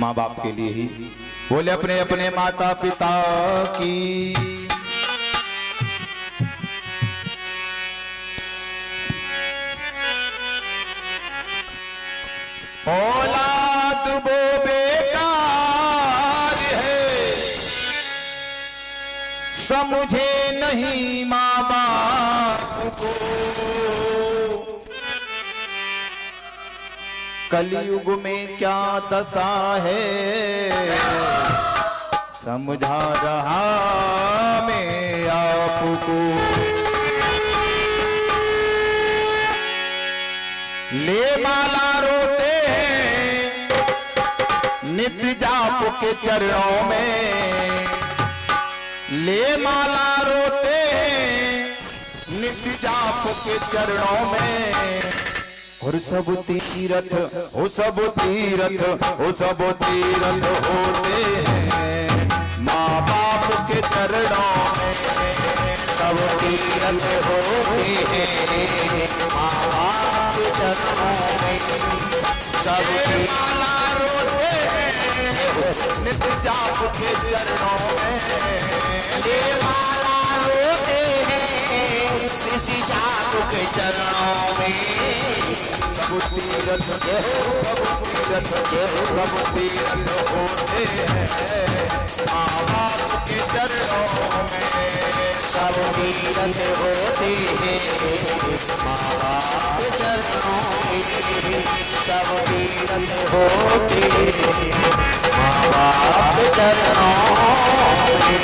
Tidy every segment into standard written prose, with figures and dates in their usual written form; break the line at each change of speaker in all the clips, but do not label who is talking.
माँ बाप के लिए ही। बोले अपने अपने माता पिता की औलाद वो बेकार है, समझे नहीं माँ बाप को। कलयुग में क्या दशा है, समझा रहा मैं आपको। ले माला रोते हैं नित्य जाप के चरणों में, ले माला रोते हैं नित्य जाप के चरणों में। और सब तीरथ हो सब तीरथ हो सब तीरथ होते हैं माँ बाप के चरणों में। सब तीरथ होते हैं माँ बाप के चरणों में। सब माला रोते हैं नित्य जाप के चरणों में, ले माला रोते हैं नित्य जाप के चरणों में। सब तीरथ होते हैं माँ बाप के चरणों में। सब तीरथ होते हैं माँ बाप के चरणों में। सब तीरथ होते हैं माँ बाप के चरणों में।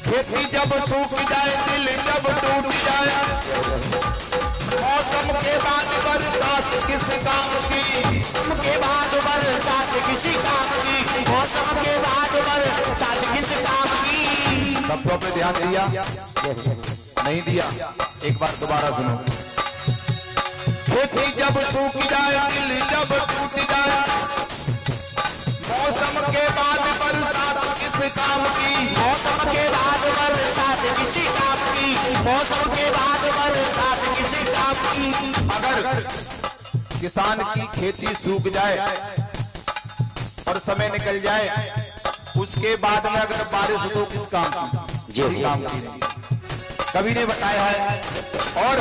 खेती जब सूख जाए दिल जब टूट जाए, मौसम के बाद बरसात किस काम की। मौसम के बाद बरसात किसी काम की। मौसम के बाद बरसात किस काम की। सबको पे ध्यान दिया नहीं दिया, एक बार दोबारा सुनो। खेती जब सूख जाए दिल जब टूट जाए, मौसम के बाद बरसात किस काम की। मौसम के बाद बरसात किसी काम की। मौसम के बाद बरसात किसी काम की। अगर किसान की खेती सूख जाए और समय निकल जाए, उसके बाद में अगर बारिश हो तो किस काम की। जी काम की कभी ने बताया है। और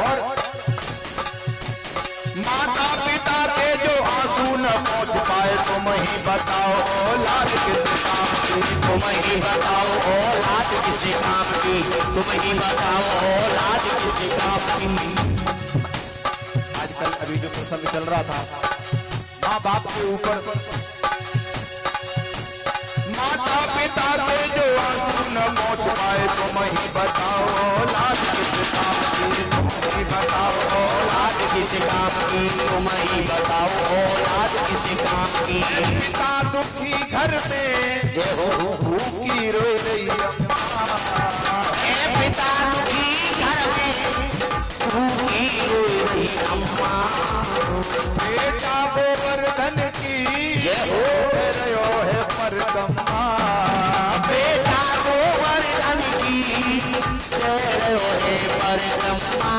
माता पिता के जो आंसू न पहुंच पाए, तुम ही बताओ औलाद किस काम की। तुम ही बताओ औलाद किसी काम की। तुम ही बताओ औलाद किसी काम की। आजकल अभी जो प्रसंग चल रहा था माँ बाप के ऊपर, माता पिता के जो आंसू न पहुंच पाए, तुम ही बताओ औलाद किस काम की। तुम ही बताओ औलाद किस काम की। तुम ही बताओ औलाद किस काम की। पिता दुखी घर में जय हो भूखी रोई रही अम्मा। पिता दुखी घर में भूखी रोई रही अम्मा। बेटा गोवर्धन की जय हो रहो है परकम्मा। बेटा गोवर्धन की जय रहो है परकम्मा।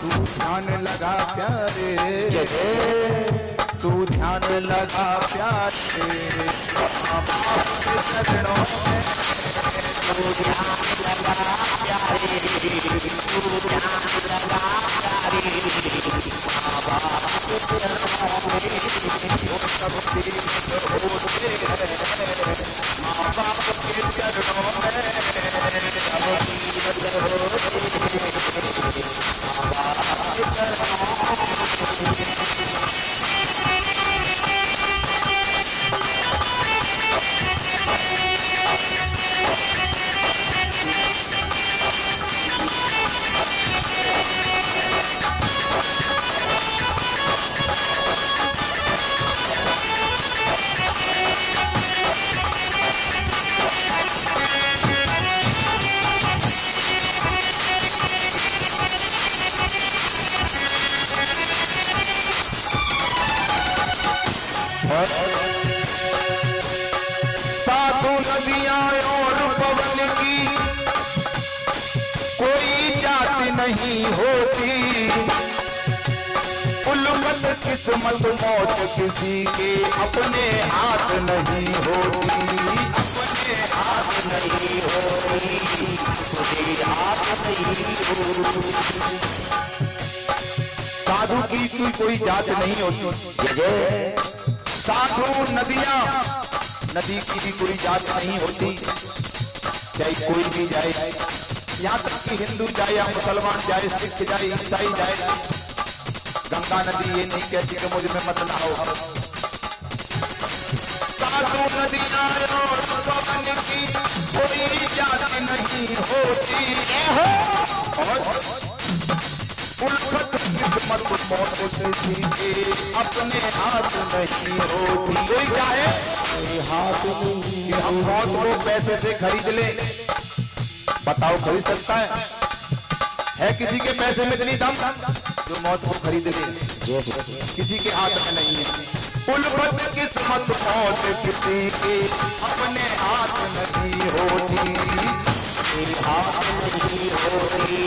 तू ध्यान लगा प्यारे जय, तू ध्यान लगा प्यारे माँ बाप के चरणों में। तू ध्यान लगा प्यारे, तू ध्यान लगा प्यारे माँ बाप के चरणों में। वो सब तीरथ होते हैं माँ बाप के चरणों में। सब तीरथ होते हैं माँ बाप के चरणों में। साधु नदियां और पवन की कोई जाति नहीं होती, उल्मत किस्मत मौत किसी के अपने हाथ नहीं होती, अपने हाथ नहीं होती, अपने हाथ नहीं होती। साधु की कोई जात नहीं होती। साधु नदियां, नदी की भी कोई जात नहीं होती, चाहे कोई भी जाए, यहाँ तक कि हिंदू जाए या मुसलमान जाए, सिख जाए, ईसाई जाए, गंगा नदी ये नहीं कहती कि मुझ में मत नहाओ। साधु नदियां और पवन की कोई जात नहीं होती, और उल्फत किस्मत मौत किसी के अपने हाथ नहीं होती। कोई चाहे हाथ नहीं कि हम मौत को पैसे से खरीद ले, बताओ खरीद सकता है किसी के पैसे में इतनी दम जो मौत को खरीद ले? किसी के हाथ में नहीं है। उल्फत किस्मत मौत किसी के अपने हाथ नहीं होती, हाथ नहीं होती,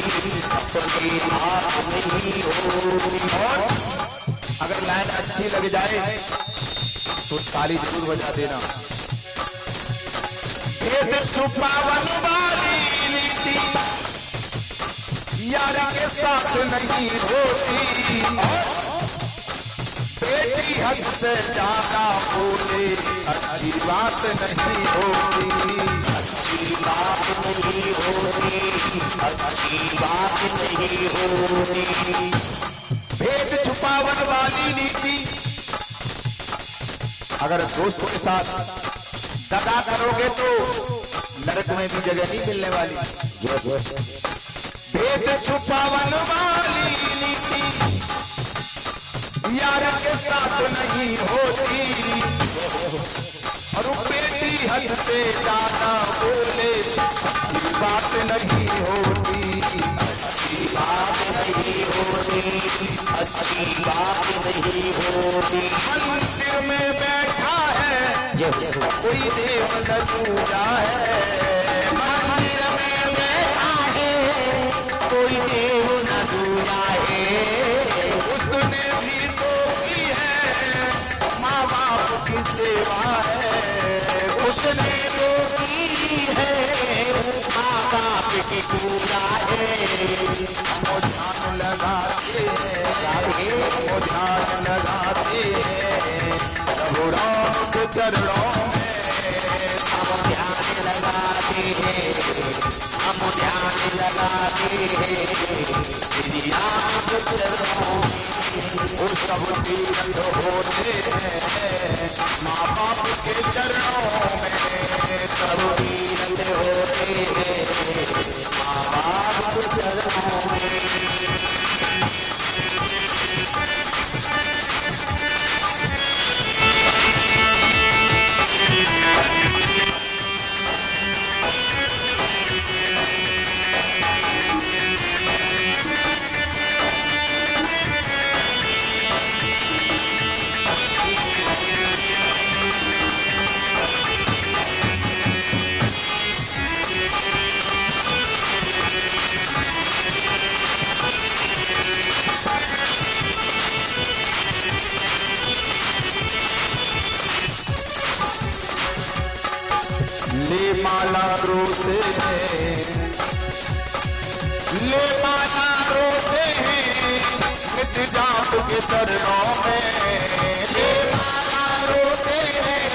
अपने हाथ नहीं होती। और अगर लाइन अच्छी लग जाए तो ताली जरूर बजा देना। भेद छुपावन वाली नीति यार के साथ नहीं होती, बेटी हद से ज्यादा बोले अच्छी बात नहीं होती, अच्छी बात नहीं होती, अच्छी बात नहीं होती। भेद छुपावन वाली नीति, अगर दोस्तों के साथ दगा करोगे तो नरक में भी जगह नहीं मिलने वाली। भेद छुपावन वाली नीति यार के साथ नहीं होती, और बेटी हद से ज्यादा बोले अच्छी बात नहीं होती, अच्छी बात नहीं होती, अच्छी बात नहीं होती। मंदिर में बैठा है कोई देव न पूजा है, मंदिर में बैठा है कोई देव न पूजा है, उसने भी तो की है माँ बाप की सेवा है, उसने तो की है माँ बाप की पूजा है। हम ध्यान लगाते हैं, हम ध्यान लगाते हैं प्रभु राम के चरणों में, हम ध्यान लगाते हैं, हम ध्यान लगाते हैं श्री राम के चरणों में। वो सब तीर्थ होते हैं माँ बाप के चरणों में, सब तीर्थ होते हैं माँ बाप के चरणों में। ले माला रोते हैं, ले माला रोते हैं नित्य जाप के चरणों में, ले माला रोते हैं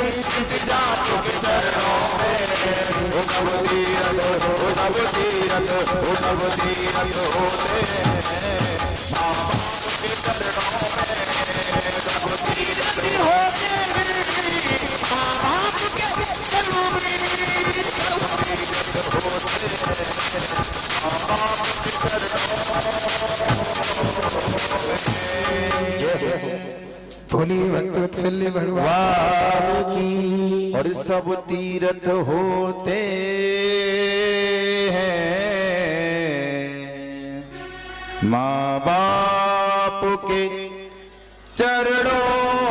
नित्य जाप के चरणों में। ओ नव तीरथ, ओ नव तीरथ, ओ नव तीरथ होते हैं माँ बाप के चरणों में, नव तीरथ होते हैं माँ बाप के चरणों में,
बोली वत्सल भगवान की।
और सब तीर्थ होते हैं माँ बाप के चरणों